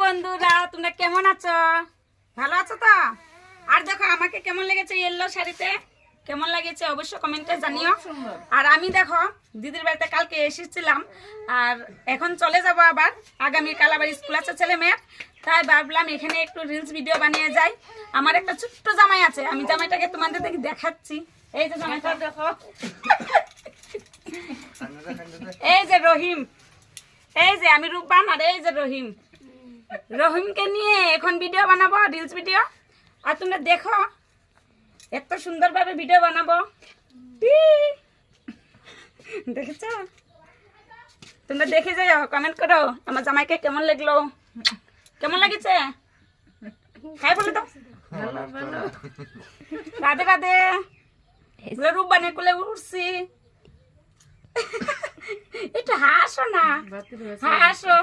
বন্ধুরা, তোমরা কেমন আছো? ভালো আছো তো? আর দেখো আমাকে কেমন লেগেছে ইয়েলো শাড়িতে, কেমন লাগেছে অবশ্যই কমেন্টে জানিও। আর আমি দেখো দিদির বাড়িতে কালকে এসেছিলাম, আর এখন চলে যাব আবার। আগামীকাল আবার স্কুল আছে ছেলে মেয়ের, তাই ভাবলাম এখানে একটু রিলস ভিডিও বানিয়ে যাই। আমার একটা ছোট্ট জামাই আছে, আমি জামাইটাকে তোমাদের দেখে দেখাচ্ছি। এই যে জামাইটা দেখো, এই যে রহিম, এই যে আমি রূপবান, আর এই যে রহিম। রহিমকে নিয়ে এখন ভিডিও বানাবো, রিলস ভিডিও। আর তোমরা দেখো এত সুন্দরভাবে ভিডিও বানাবো, দেখেছ? তোমরা দেখে যাও, কমেন্ট করো আমার জামাইকে কেমন লাগলো, কেমন লাগেছে। হাই বলে তো, রাধে রাধে। রূপবানের কোলে উঠছি, একটু হাসো না, হাসো।